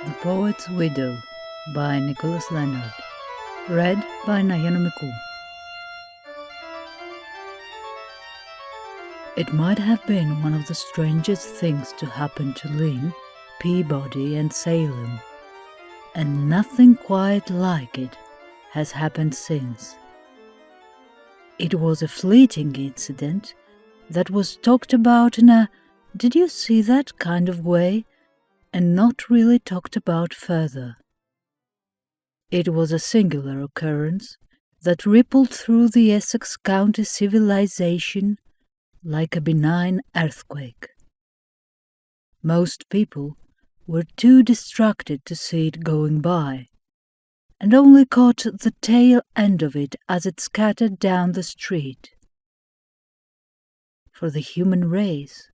The Poet's Widow by Nicholas Leonard. Read by Nayana Miku. It might have been one of the strangest things to happen to Lynn, Peabody, and Salem, and nothing quite like it has happened since. It was a fleeting incident that was talked about in a "did you see that" kind of way, and not really talked about further. It was a singular occurrence that rippled through the Essex County civilization like a benign earthquake. Most people were too distracted to see it going by, and only caught the tail end of it as it scattered down the street. For the human race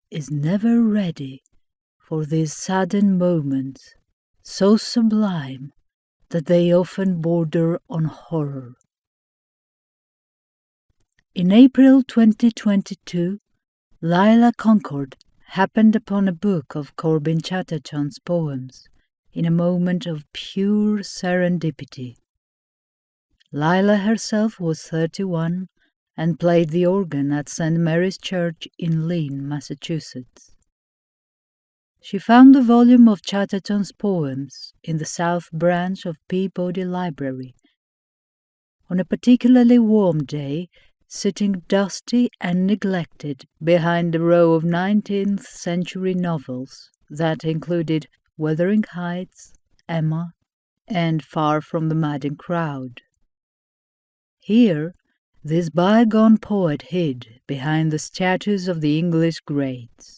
is never ready for these sudden moments, so sublime that they often border on horror. In April 2022, Lila Concord happened upon a book of Corbin Chatterton's poems in a moment of pure serendipity. Lila herself was 31 and played the organ at St. Mary's Church in Lynn, Massachusetts. She found the volume of Chatterton's poems in the South Branch of Peabody Library. On a particularly warm day, sitting dusty and neglected behind a row of 19th century novels that included Wuthering Heights, Emma, and Far from the Madding Crowd. Here, this bygone poet hid behind the statues of the English greats.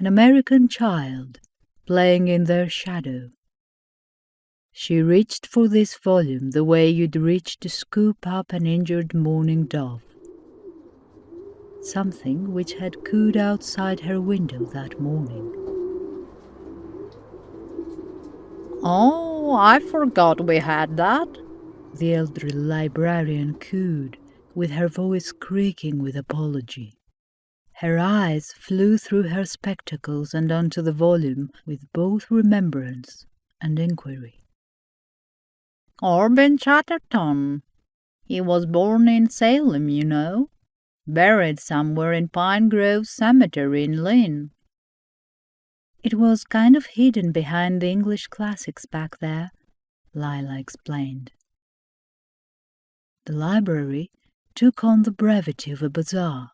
An American child playing in their shadow. She reached for this volume the way you'd reach to scoop up an injured mourning dove. Something which had cooed outside her window that morning. "Oh, I forgot we had that," the elderly librarian cooed, with her voice creaking with apology. Her eyes flew through her spectacles and onto the volume with both remembrance and inquiry. "Corbin Chatterton. He was born in Salem, you know. Buried somewhere in Pine Grove Cemetery in Lynn." It was kind of hidden behind the English classics back there, Lila explained. The library took on the brevity of a bazaar.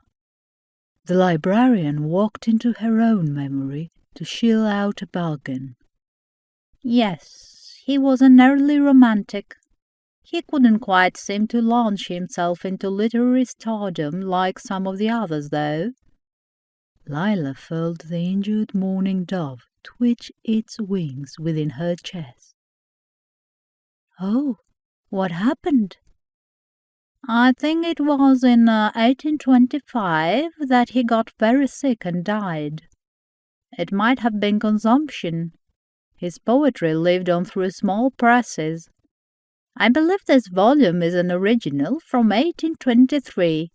The librarian walked into her own memory to shill out a bargain. "Yes, he was an early romantic. He couldn't quite seem to launch himself into literary stardom like some of the others, though." Lila felt the injured mourning dove twitch its wings within her chest. "Oh, what happened?" "I think it was in 1825 that he got very sick and died. It might have been consumption. His poetry lived on through small presses. I believe this volume is an original from 1823.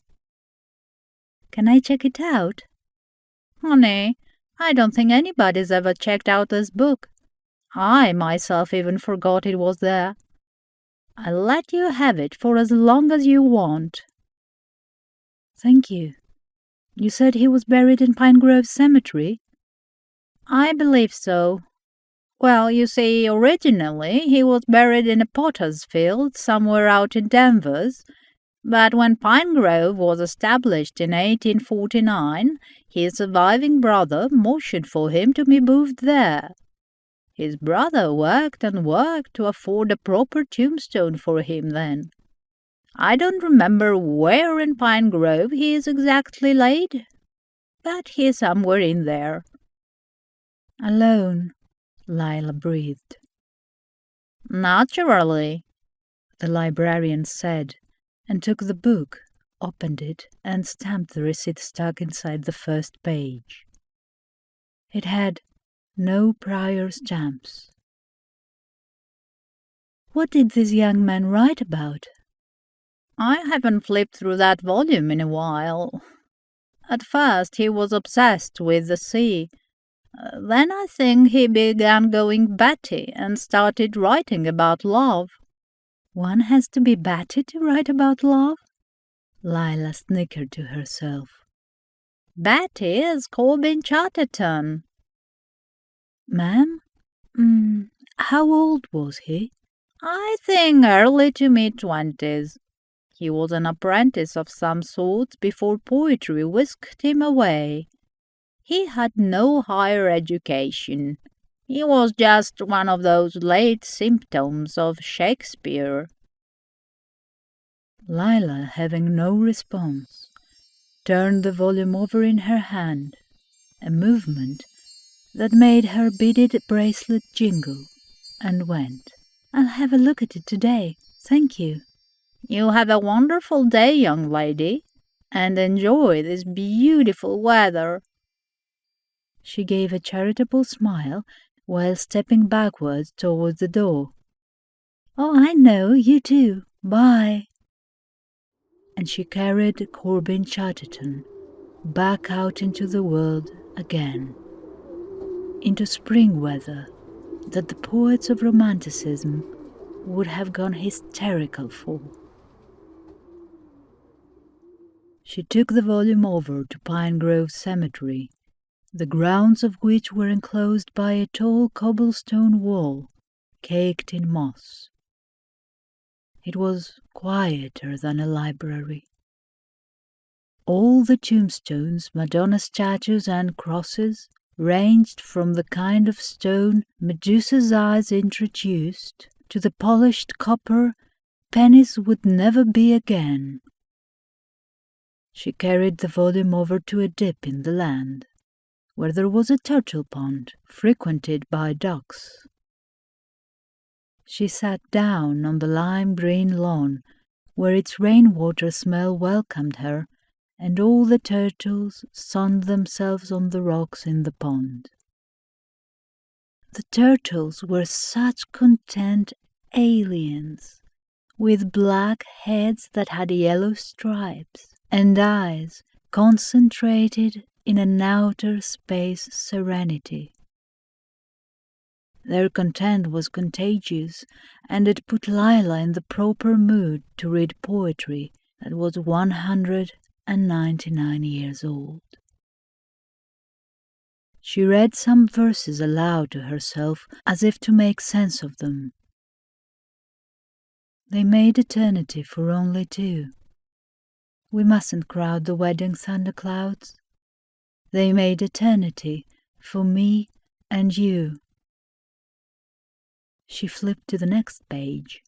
Can I check it out? Honey, I don't think anybody's ever checked out this book. I myself even forgot it was there. I'll let you have it for as long as you want." Thank you. You said he was buried in Pine Grove Cemetery? "I believe so. Well, you see, originally he was buried in a potter's field somewhere out in Danvers, but when Pine Grove was established in 1849, his surviving brother motioned for him to be moved there. His brother worked and worked to afford a proper tombstone for him then. I don't remember where in Pine Grove he is exactly laid, but he's somewhere in there." "Alone," Lila breathed. "Naturally," the librarian said, and took the book, opened it, and stamped the receipt stuck inside the first page. It had no prior stamps. What did this young man write about? "I haven't flipped through that volume in a while. At first he was obsessed with the sea. Then I think he began going batty and started writing about love. One has to be batty to write about love? Lila snickered to herself. Batty is Corbin Chatterton. Ma'am? How old was he? I think early to mid-20s. He was an apprentice of some sort before poetry whisked him away. He had no higher education. He was just one of those late symptoms of Shakespeare. Lila, having no response, turned the volume over in her hand, a movement that made her beaded bracelet jingle, and went. I'll have a look at it today, thank you. You have a wonderful day, young lady, and enjoy this beautiful weather. She gave a charitable smile while stepping backwards towards the door. Oh, I know, you too. Bye. And she carried Corbin Chatterton back out into the world again, into spring weather that the poets of Romanticism would have gone hysterical for. She took the volume over to Pine Grove Cemetery, the grounds of which were enclosed by a tall cobblestone wall caked in moss. It was quieter than a library. All the tombstones, Madonna statues, and crosses ranged from the kind of stone Medusa's eyes introduced to the polished copper pennies would never be again. She carried the volume over to a dip in the land, where there was a turtle pond frequented by ducks. She sat down on the lime-green lawn, where its rainwater smell welcomed her, and all the turtles sunned themselves on the rocks in the pond. The turtles were such content aliens, with black heads that had yellow stripes, and eyes concentrated in an outer space serenity. Their content was contagious, and it put Lila in the proper mood to read poetry that was 199 years old. She read some verses aloud to herself as if to make sense of them. They made eternity for only two. We mustn't crowd the wedding thunderclouds. They made eternity for me and you. She flipped to the next page.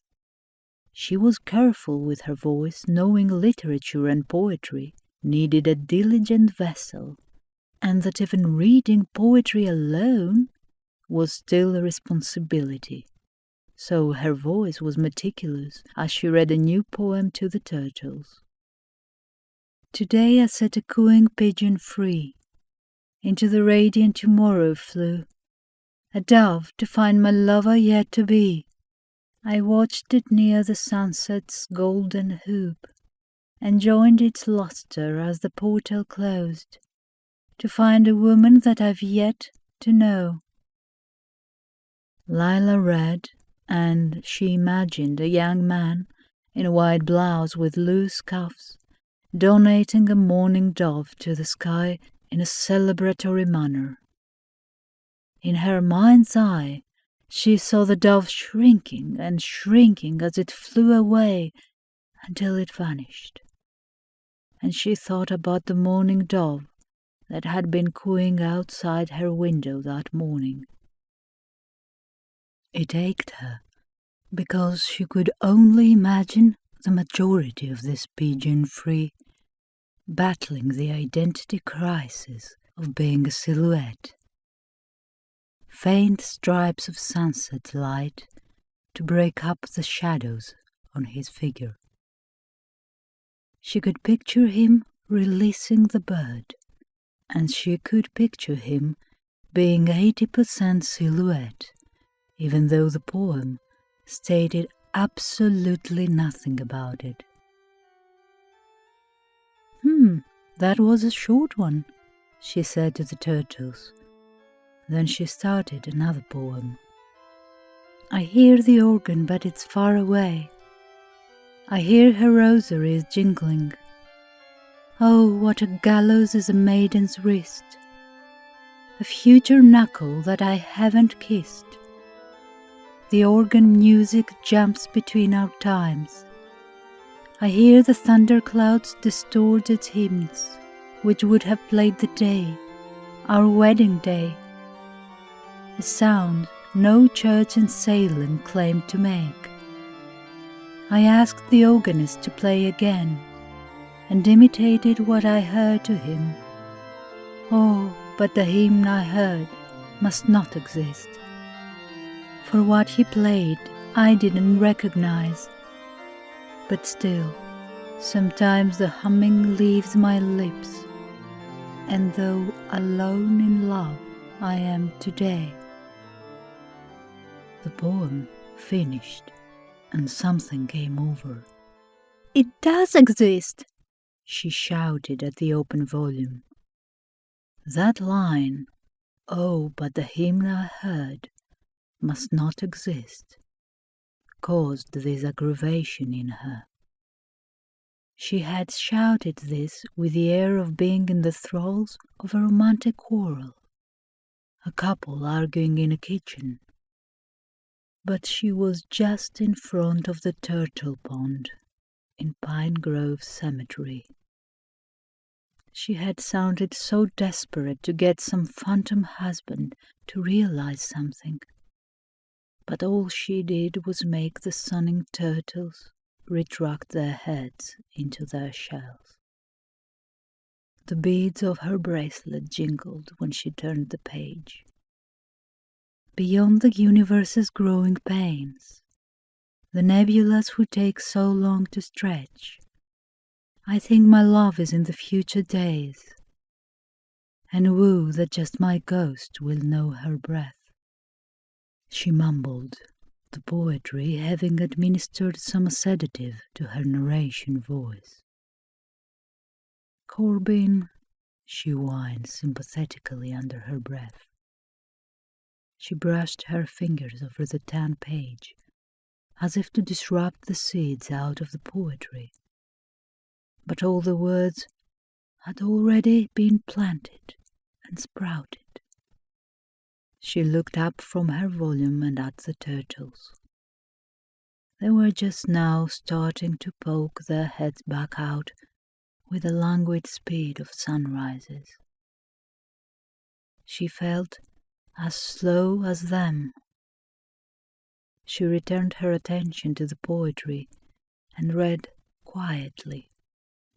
She was careful with her voice, knowing literature and poetry needed a diligent vessel, and that even reading poetry alone was still a responsibility. So her voice was meticulous as she read a new poem to the turtles. Today I set a cooing pigeon free. Into the radiant tomorrow flew a dove to find my lover yet to be. I watched it near the sunset's golden hoop, and joined its lustre as the portal closed, to find a woman that I've yet to know. Lila read, and she imagined a young man in a white blouse with loose cuffs, donating a mourning dove to the sky in a celebratory manner. In her mind's eye, she saw the dove shrinking and shrinking as it flew away until it vanished. And she thought about the mourning dove that had been cooing outside her window that morning. It ached her, because she could only imagine the majority of this pigeon free, battling the identity crisis of being a silhouette. Faint stripes of sunset light to break up the shadows on his figure. She could picture him releasing the bird, and she could picture him being 80% silhouette, even though the poem stated absolutely nothing about it. That was a short one, she said to the turtles. Then she started another poem. I hear the organ, but it's far away. I hear her rosaries jingling. Oh, what a gallows is a maiden's wrist, a future knuckle that I haven't kissed. The organ music jumps between our times. I hear the thunderclouds distort its hymns, which would have played the day, our wedding day. A sound no church in Salem claimed to make. I asked the organist to play again, and imitated what I heard to him. Oh, but the hymn I heard must not exist. For what he played I didn't recognize. But still, sometimes the humming leaves my lips, and though alone in love I am today. The poem finished, and something came over. It does exist, she shouted at the open volume. That line, oh, but the hymn I heard must not exist, caused this aggravation in her. She had shouted this with the air of being in the thralls of a romantic quarrel, a couple arguing in a kitchen. But she was just in front of the turtle pond in Pine Grove Cemetery. She had sounded so desperate to get some phantom husband to realize something, but all she did was make the sunning turtles retract their heads into their shells. The beads of her bracelet jingled when she turned the page. Beyond the universe's growing pains, the nebulas who take so long to stretch, I think my love is in the future days, and woo that just my ghost will know her breath. She mumbled, the poetry having administered some sedative to her narration voice. Corbin, she whined sympathetically under her breath. She brushed her fingers over the tan page, as if to disrupt the seeds out of the poetry. But all the words had already been planted and sprouted. She looked up from her volume and at the turtles. They were just now starting to poke their heads back out with the languid speed of sunrises. She felt as slow as them. She returned her attention to the poetry and read quietly,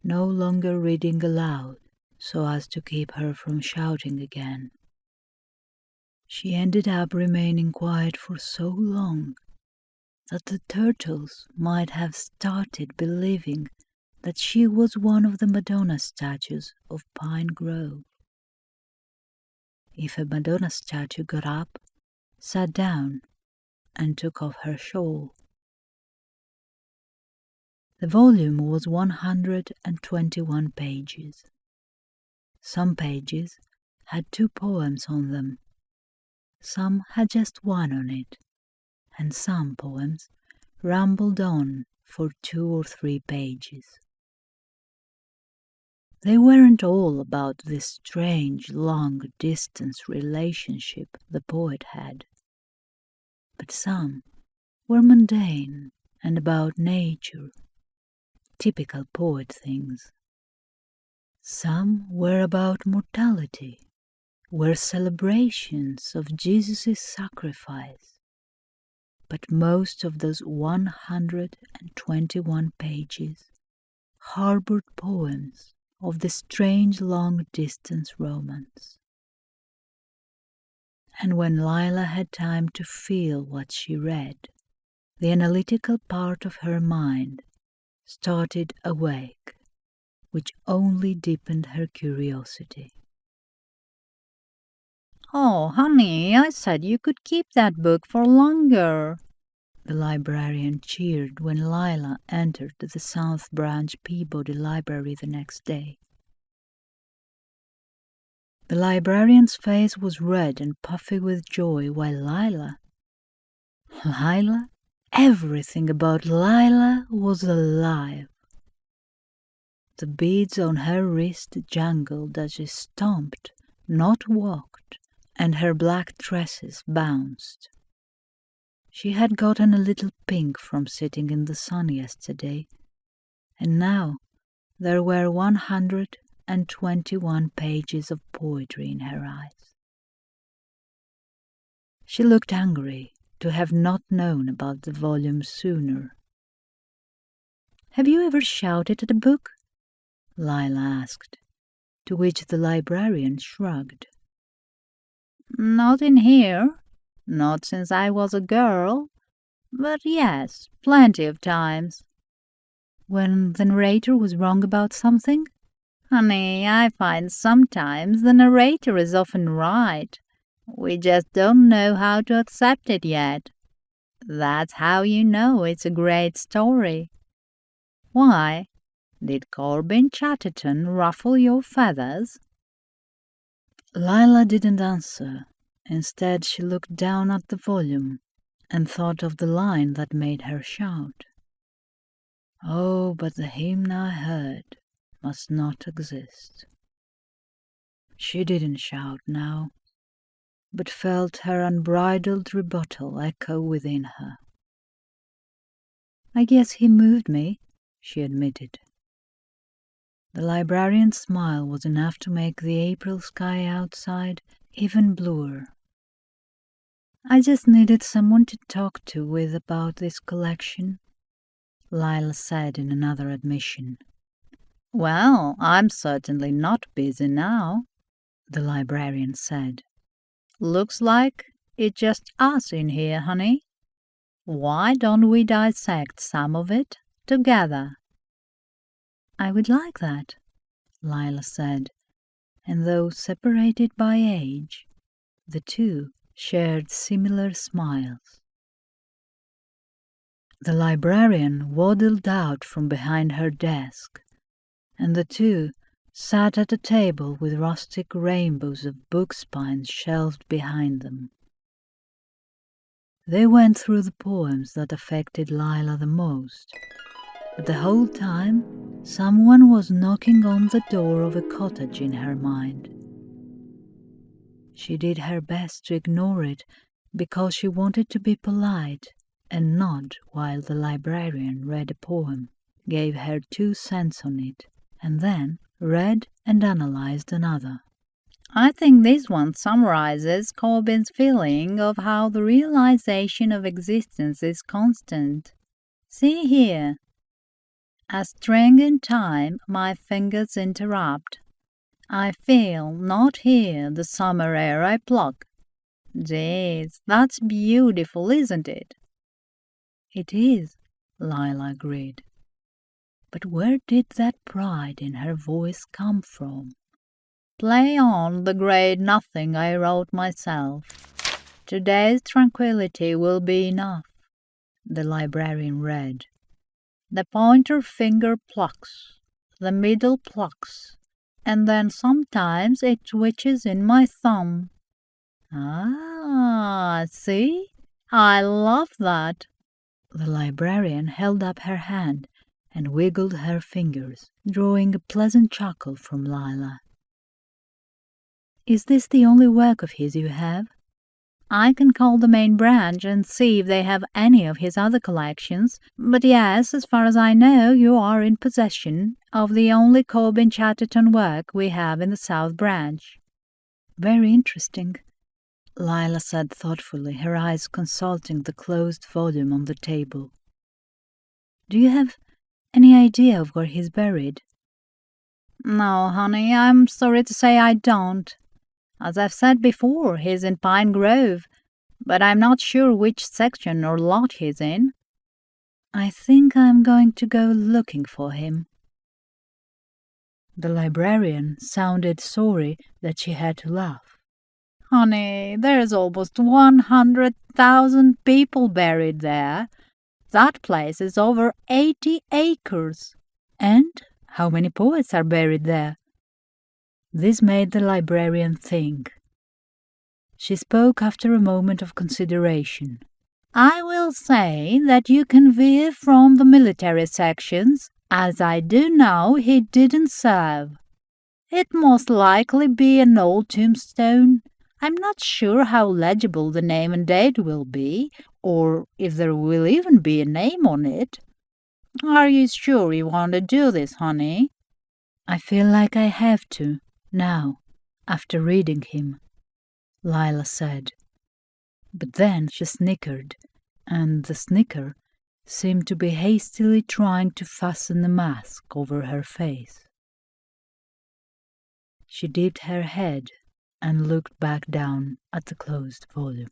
no longer reading aloud so as to keep her from shouting again. She ended up remaining quiet for so long that the turtles might have started believing that she was one of the Madonna statues of Pine Grove. If a Madonna statue got up, sat down, and took off her shawl. The volume was 121 pages. Some pages had 2 poems on them, some had just 1 on it, and some poems rambled on for 2 or 3 pages. They weren't all about this strange long-distance relationship the poet had, but some were mundane and about nature, typical poet things. Some were about mortality, were celebrations of Jesus' sacrifice, but most of those 121 pages harbored poems of the strange long-distance romance. And when Lila had time to feel what she read, the analytical part of her mind started awake, which only deepened her curiosity. Oh, honey, I said you could keep that book for longer. The librarian cheered when Lila entered the South Branch Peabody Library the next day. The librarian's face was red and puffy with joy, while Lila, everything about Lila was alive. The beads on her wrist jangled as she stomped, not walked, and her black tresses bounced. She had gotten a little pink from sitting in the sun yesterday, and now there were 121 pages of poetry in her eyes. She looked angry to have not known about the volume sooner. "Have you ever shouted at a book?" Lila asked, to which the librarian shrugged. "Not in here. Not since I was a girl. But yes, plenty of times." "When the narrator was wrong about something?" "Honey, I find sometimes the narrator is often right. We just don't know how to accept it yet. That's how you know it's a great story. Why? Did Corbin Chatterton ruffle your feathers?" Lila didn't answer. Instead, she looked down at the volume and thought of the line that made her shout. "Oh, but the hymn I heard must not exist." She didn't shout now, but felt her unbridled rebuttal echo within her. "I guess he moved me," she admitted. The librarian's smile was enough to make the April sky outside even bluer. "I just needed someone to talk to with about this collection," Lila said in another admission. "Well, I'm certainly not busy now," the librarian said. "Looks like it's just us in here, honey. Why don't we dissect some of it together?" "I would like that," Lila said, and though separated by age, the two shared similar smiles. The librarian waddled out from behind her desk, and the two sat at a table with rustic rainbows of book spines shelved behind them. They went through the poems that affected Lila the most, but the whole time someone was knocking on the door of a cottage in her mind. She did her best to ignore it because she wanted to be polite and nod while the librarian read a poem, gave her 2 cents on it, and then read and analyzed another. "I think this one summarizes Corbin's feeling of how the realization of existence is constant. See here. A string in time my fingers interrupt. I feel, not hear, the summer air I pluck. Geez, that's beautiful, isn't it?" "It is," Lila agreed. But where did that pride in her voice come from? "Play on the great nothing I wrote myself. Today's tranquility will be enough," the librarian read. "The pointer finger plucks, the middle plucks, and then sometimes it twitches in my thumb. Ah, see? I love that." The librarian held up her hand and wiggled her fingers, drawing a pleasant chuckle from Lila. "Is this the only work of his you have?" "I can call the main branch and see if they have any of his other collections, but yes, as far as I know, you are in possession of the only Corbin Chatterton work we have in the South Branch." "Very interesting," Lila said thoughtfully, her eyes consulting the closed volume on the table. "Do you have any idea of where he's buried?" "No, honey, I'm sorry to say I don't. As I've said before, he's in Pine Grove, but I'm not sure which section or lot he's in." "I think I'm going to go looking for him." The librarian sounded sorry that she had to laugh. "Honey, there's almost 100,000 people buried there. That place is over 80 acres. "And how many poets are buried there?" This made the librarian think. She spoke after a moment of consideration. I will say that you can veer from the military sections, as I do know he didn't serve. It must likely be an old tombstone. I'm not sure how legible the name and date will be, or if there will even be a name on it. Are you sure you want to do this, honey? I feel like I have to, now, after reading him, Lila said. But then she snickered, and the snicker seemed to be hastily trying to fasten a mask over her face. She dipped her head and looked back down at the closed volume.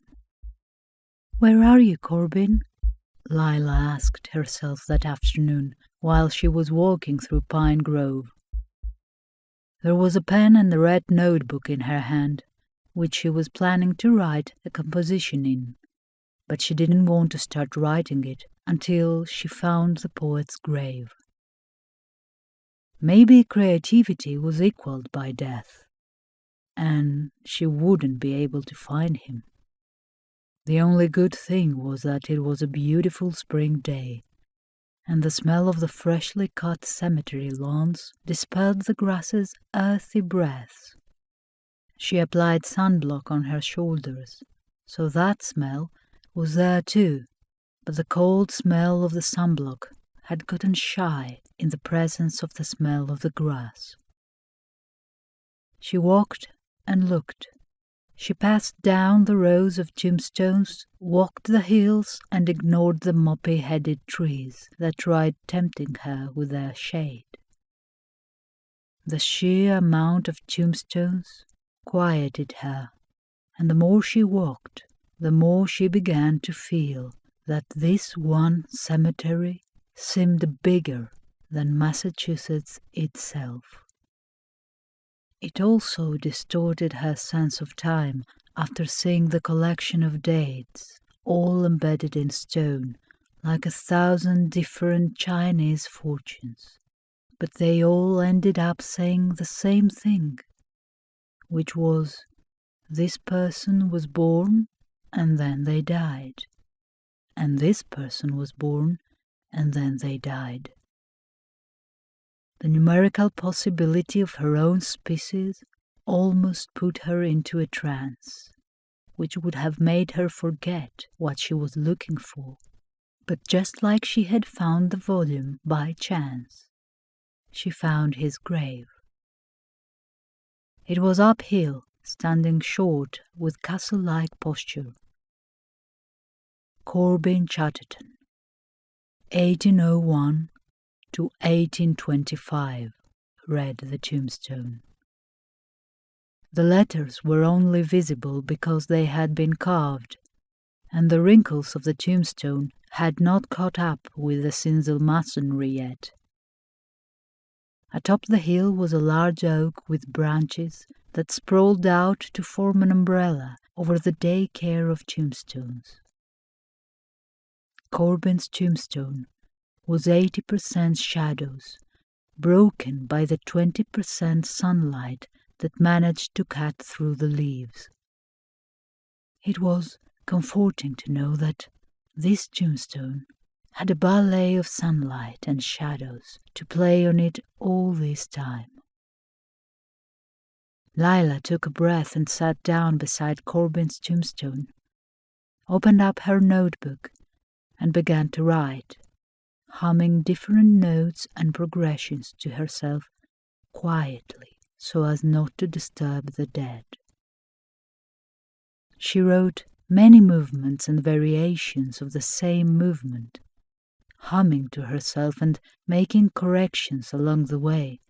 "Where are you, Corbin?" Lila asked herself that afternoon while she was walking through Pine Grove. There was a pen and a red notebook in her hand, which she was planning to write a composition in, but she didn't want to start writing it until she found the poet's grave. Maybe creativity was equaled by death, and she wouldn't be able to find him. The only good thing was that it was a beautiful spring day, and the smell of the freshly cut cemetery lawns dispelled the grass's earthy breath. She applied sunblock on her shoulders, so that smell was there too, but the cold smell of the sunblock had gotten shy in the presence of the smell of the grass. She walked and looked. She passed down the rows of tombstones, walked the hills, and ignored the moppy-headed trees that tried tempting her with their shade. The sheer amount of tombstones quieted her, and the more she walked, the more she began to feel that this one cemetery seemed bigger than Massachusetts itself. It also distorted her sense of time after seeing the collection of dates, all embedded in stone, like 1,000 different Chinese fortunes. But they all ended up saying the same thing, which was, this person was born and then they died, and this person was born and then they died. The numerical possibility of her own species almost put her into a trance, which would have made her forget what she was looking for. But just like she had found the volume by chance, she found his grave. It was uphill, standing short with castle-like posture. Corbin Chatterton, 1801 to 1825, read the tombstone. The letters were only visible because they had been carved, and the wrinkles of the tombstone had not caught up with the Sinsel masonry yet. Atop the hill was a large oak with branches that sprawled out to form an umbrella over the day-care of tombstones. Corbin's tombstone was 80% shadows, broken by the 20% sunlight that managed to cut through the leaves. It was comforting to know that this tombstone had a ballet of sunlight and shadows to play on it all this time. Lila took a breath and sat down beside Corbin's tombstone, opened up her notebook, and began to write, humming different notes and progressions to herself quietly so as not to disturb the dead. She wrote many movements and variations of the same movement, humming to herself and making corrections along the way,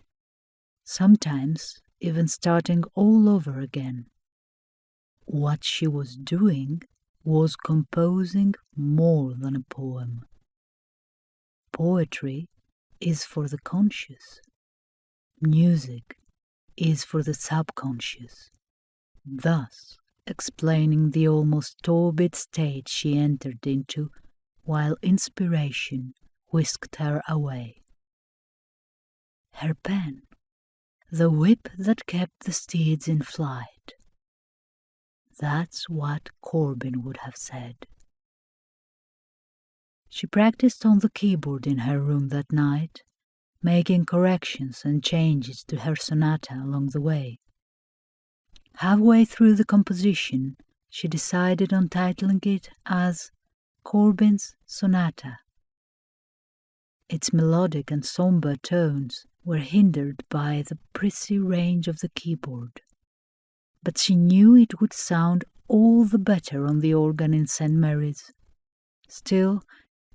sometimes even starting all over again. What she was doing was composing more than a poem. Poetry is for the conscious. Music is for the subconscious, thus explaining the almost torpid state she entered into while inspiration whisked her away. Her pen, the whip that kept the steeds in flight. That's what Corbin would have said. She practiced on the keyboard in her room that night, making corrections and changes to her sonata along the way. Halfway through the composition, she decided on titling it as Corbin's Sonata. Its melodic and somber tones were hindered by the prissy range of the keyboard, but she knew it would sound all the better on the organ in St. Mary's. Still,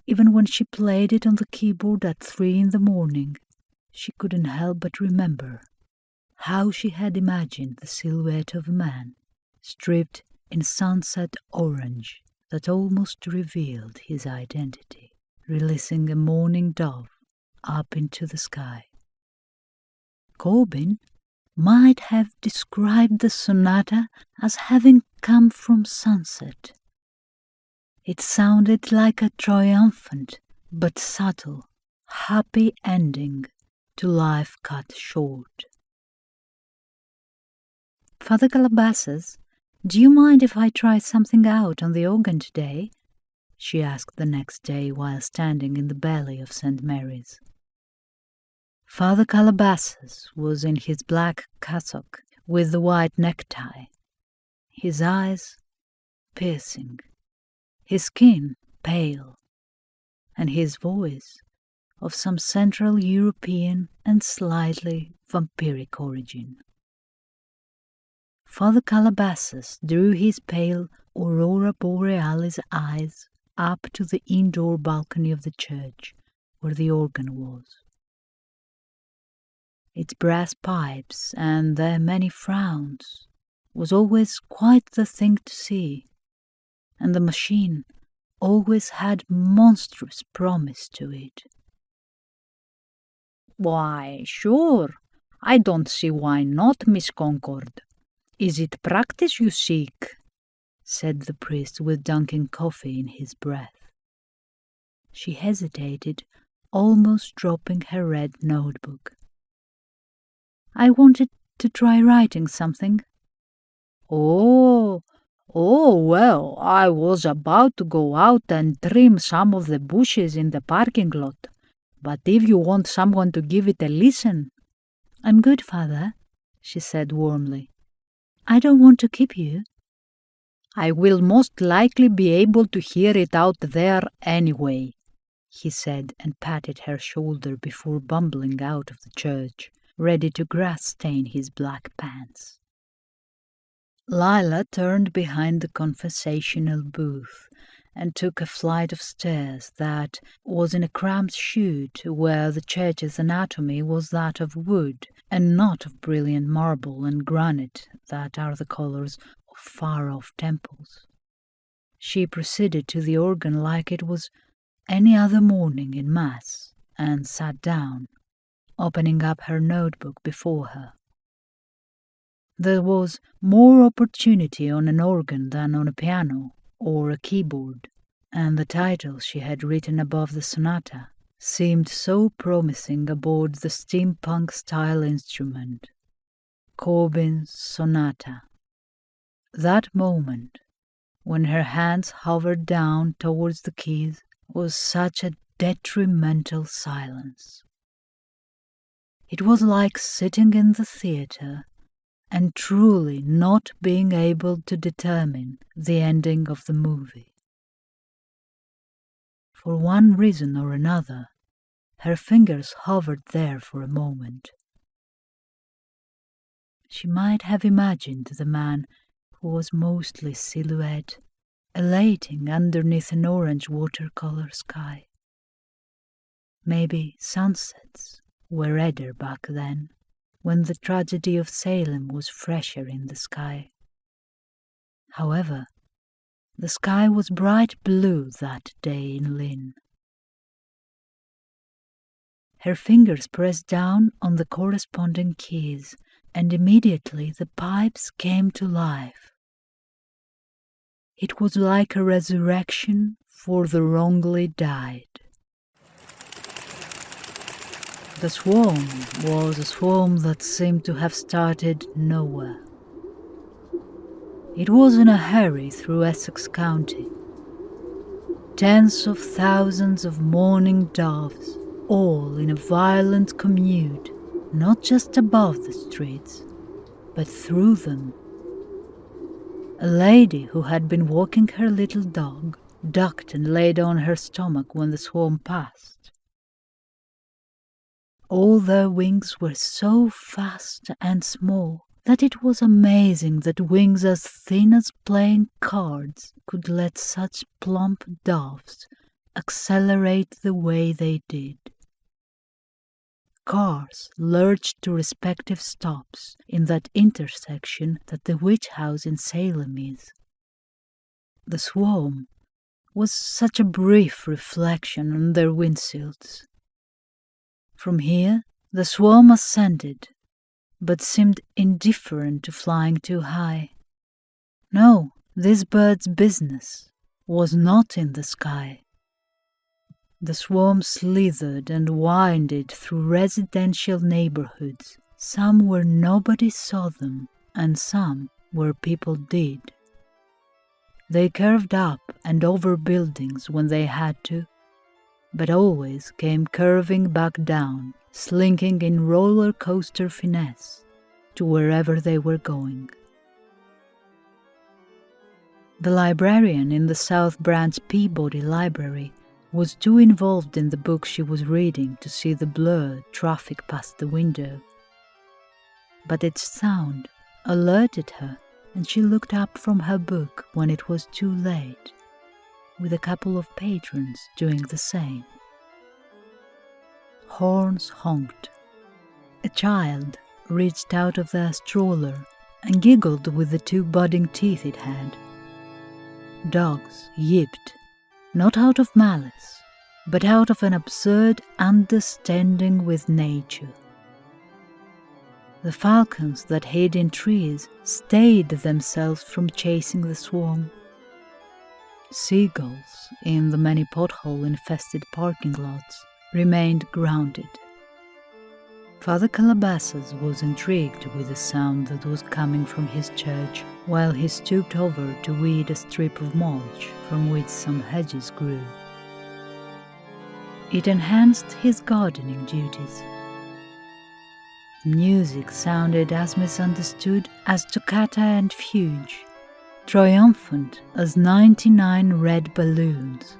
even when she played it on the keyboard at 3 in the morning, she couldn't help but remember how she had imagined the silhouette of a man, stripped in sunset orange that almost revealed his identity, releasing a morning dove up into the sky. Corbin might have described the sonata as having come from sunset. It sounded like a triumphant but subtle, happy ending to life cut short. "Father Calabasas, do you mind if I try something out on the organ today?" she asked the next day while standing in the belly of St. Mary's. Father Calabasas was in his black cassock with the white necktie, his eyes piercing, his skin pale, and his voice of some Central European and slightly vampiric origin. Father Calabasas drew his pale Aurora Borealis eyes up to the indoor balcony of the church where the organ was. Its brass pipes and their many frowns was always quite the thing to see, and the machine always had monstrous promise to it. "Why, sure. I don't see why not, Miss Concord. Is it practice you seek?" said the priest with dunking coffee in his breath. She hesitated, almost dropping her red notebook. "I wanted to try writing something." Oh, well, I was about to go out and trim some of the bushes in the parking lot. But if you want someone to give it a listen..." "I'm good, Father," she said warmly. "I don't want to keep you." "I will most likely be able to hear it out there anyway," he said, and patted her shoulder before bumbling out of the church, ready to grass-stain his black pants. Lila turned behind the confessional booth and took a flight of stairs that was in a cramped chute where the church's anatomy was that of wood and not of brilliant marble and granite that are the colors of far-off temples. She proceeded to the organ like it was any other morning in Mass and sat down, opening up her notebook before her. There was more opportunity on an organ than on a piano or a keyboard, and the title she had written above the sonata seemed so promising aboard the steampunk-style instrument. Corbin's Sonata. That moment, when her hands hovered down towards the keys, was such a detrimental silence. It was like sitting in the theatre and truly not being able to determine the ending of the movie. For one reason or another, her fingers hovered there for a moment. She might have imagined the man who was mostly silhouette, elating underneath an orange watercolor sky. Maybe sunsets were redder back then, when the tragedy of Salem was fresher in the sky. However, the sky was bright blue that day in Lynn. Her fingers pressed down on the corresponding keys, and immediately the pipes came to life. It was like a resurrection for the wrongly died. The swarm was a swarm that seemed to have started nowhere. It was in a hurry through Essex County. Tens of thousands of mourning doves, all in a violent commute, not just above the streets, but through them. A lady who had been walking her little dog ducked and laid on her stomach when the swarm passed. All their wings were so fast and small that it was amazing that wings as thin as playing cards could let such plump doves accelerate the way they did. Cars lurched to respective stops in that intersection that the witch house in Salem is. The swarm was such a brief reflection on their windshields. From here, the swarm ascended, but seemed indifferent to flying too high. No, this bird's business was not in the sky. The swarm slithered and winded through residential neighborhoods, some where nobody saw them, and some where people did. They curved up and over buildings when they had to, but always came curving back down, slinking in roller coaster finesse to wherever they were going. The librarian in the South Branch Peabody Library was too involved in the book she was reading to see the blurred traffic past the window. But its sound alerted her, and she looked up from her book when it was too late, with a couple of patrons doing the same. Horns honked. A child reached out of their stroller and giggled with the two budding teeth it had. Dogs yipped, not out of malice, but out of an absurd understanding with nature. The falcons that hid in trees stayed themselves from chasing the swarm. Seagulls in the many pothole-infested parking lots remained grounded. Father Calabasas was intrigued with the sound that was coming from his church while he stooped over to weed a strip of mulch from which some hedges grew. It enhanced his gardening duties. Music sounded as misunderstood as toccata and fugue, triumphant as 99 red balloons,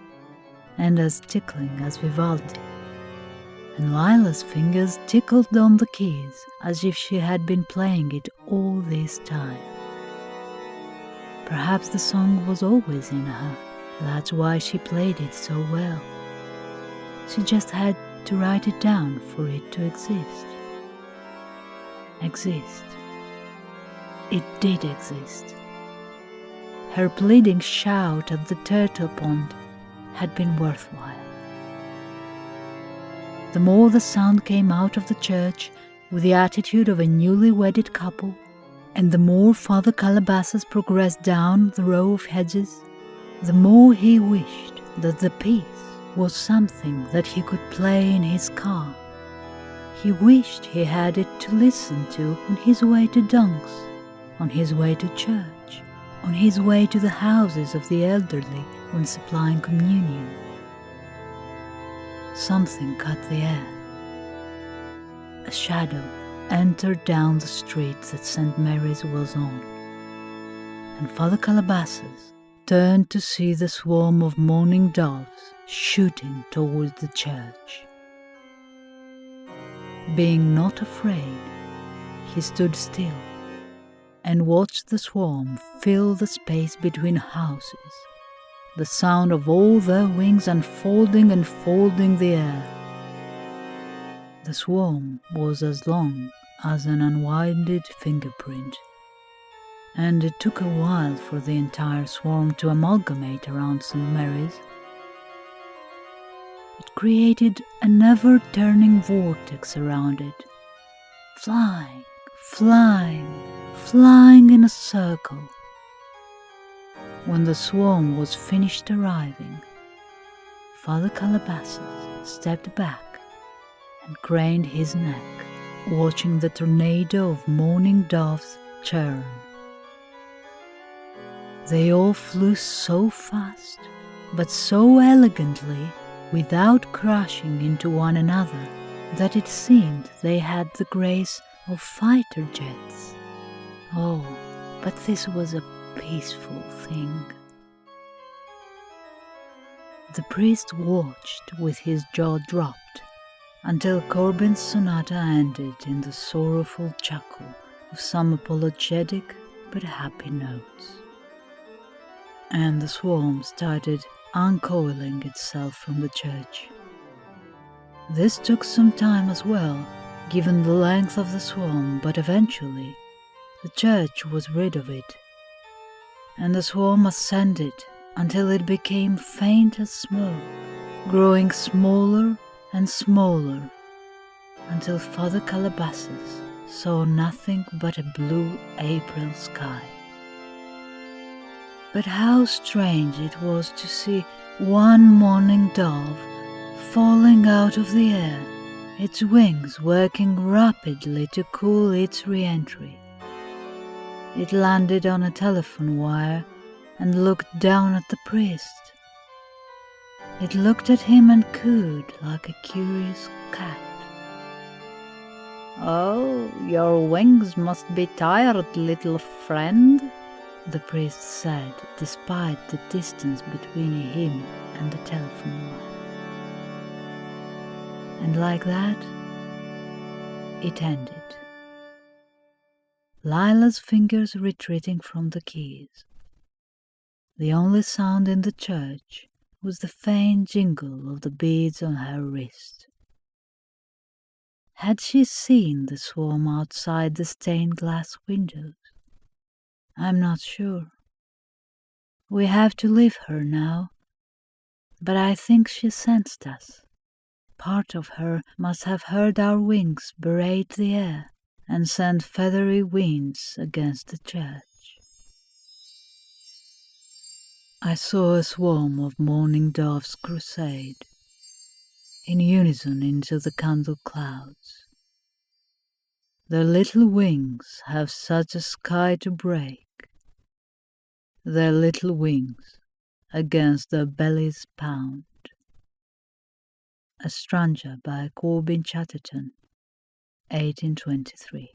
and as tickling as Vivaldi. And Lila's fingers tickled on the keys as if she had been playing it all this time. Perhaps the song was always in her. That's why she played it so well. She just had to write it down for it to exist. Exist. It did exist. Her pleading shout at the turtle pond had been worthwhile. The more the sound came out of the church with the attitude of a newly wedded couple, and the more Father Calabasas progressed down the row of hedges, the more he wished that the piece was something that he could play in his car. He wished he had it to listen to on his way to Dunks, on his way to church, on his way to the houses of the elderly when supplying communion. Something cut the air. A shadow entered down the street that St. Mary's was on, and Father Calabasas turned to see the swarm of mourning doves shooting towards the church. Being not afraid, he stood still and watched the swarm fill the space between houses, the sound of all their wings unfolding and folding the air. The swarm was as long as an unwinded fingerprint, and it took a while for the entire swarm to amalgamate around St. Mary's. It created a never-turning vortex around it, flying, flying, flying in a circle. When the swarm was finished arriving, Father Calabasas stepped back and craned his neck, watching the tornado of mourning doves churn. They all flew so fast, but so elegantly, without crashing into one another, that it seemed they had the grace of fighter jets. Oh, but this was a peaceful thing. The priest watched with his jaw dropped until Corbin's sonata ended in the sorrowful chuckle of some apologetic but happy notes. And the swarm started uncoiling itself from the church. This took some time as well, given the length of the swarm, but eventually the church was rid of it, and the swarm ascended until it became faint as smoke, growing smaller and smaller, until Father Calabasas saw nothing but a blue April sky. But how strange it was to see one mourning dove falling out of the air, its wings working rapidly to cool its re-entry. It landed on a telephone wire and looked down at the priest. It looked at him and cooed like a curious cat. "Oh, your wings must be tired, little friend," the priest said, despite the distance between him and the telephone wire. And like that, it ended. Lila's fingers retreating from the keys. The only sound in the church was the faint jingle of the beads on her wrist. Had she seen the swarm outside the stained glass windows? I'm not sure. We have to leave her now, but I think she sensed us. Part of her must have heard our wings berate the air and send feathery winds against the church. I saw a swarm of mourning doves crusade, in unison into the candle clouds. Their little wings have such a sky to break, their little wings against their bellies pound. A Stranger by Corbin Chatterton, 1823.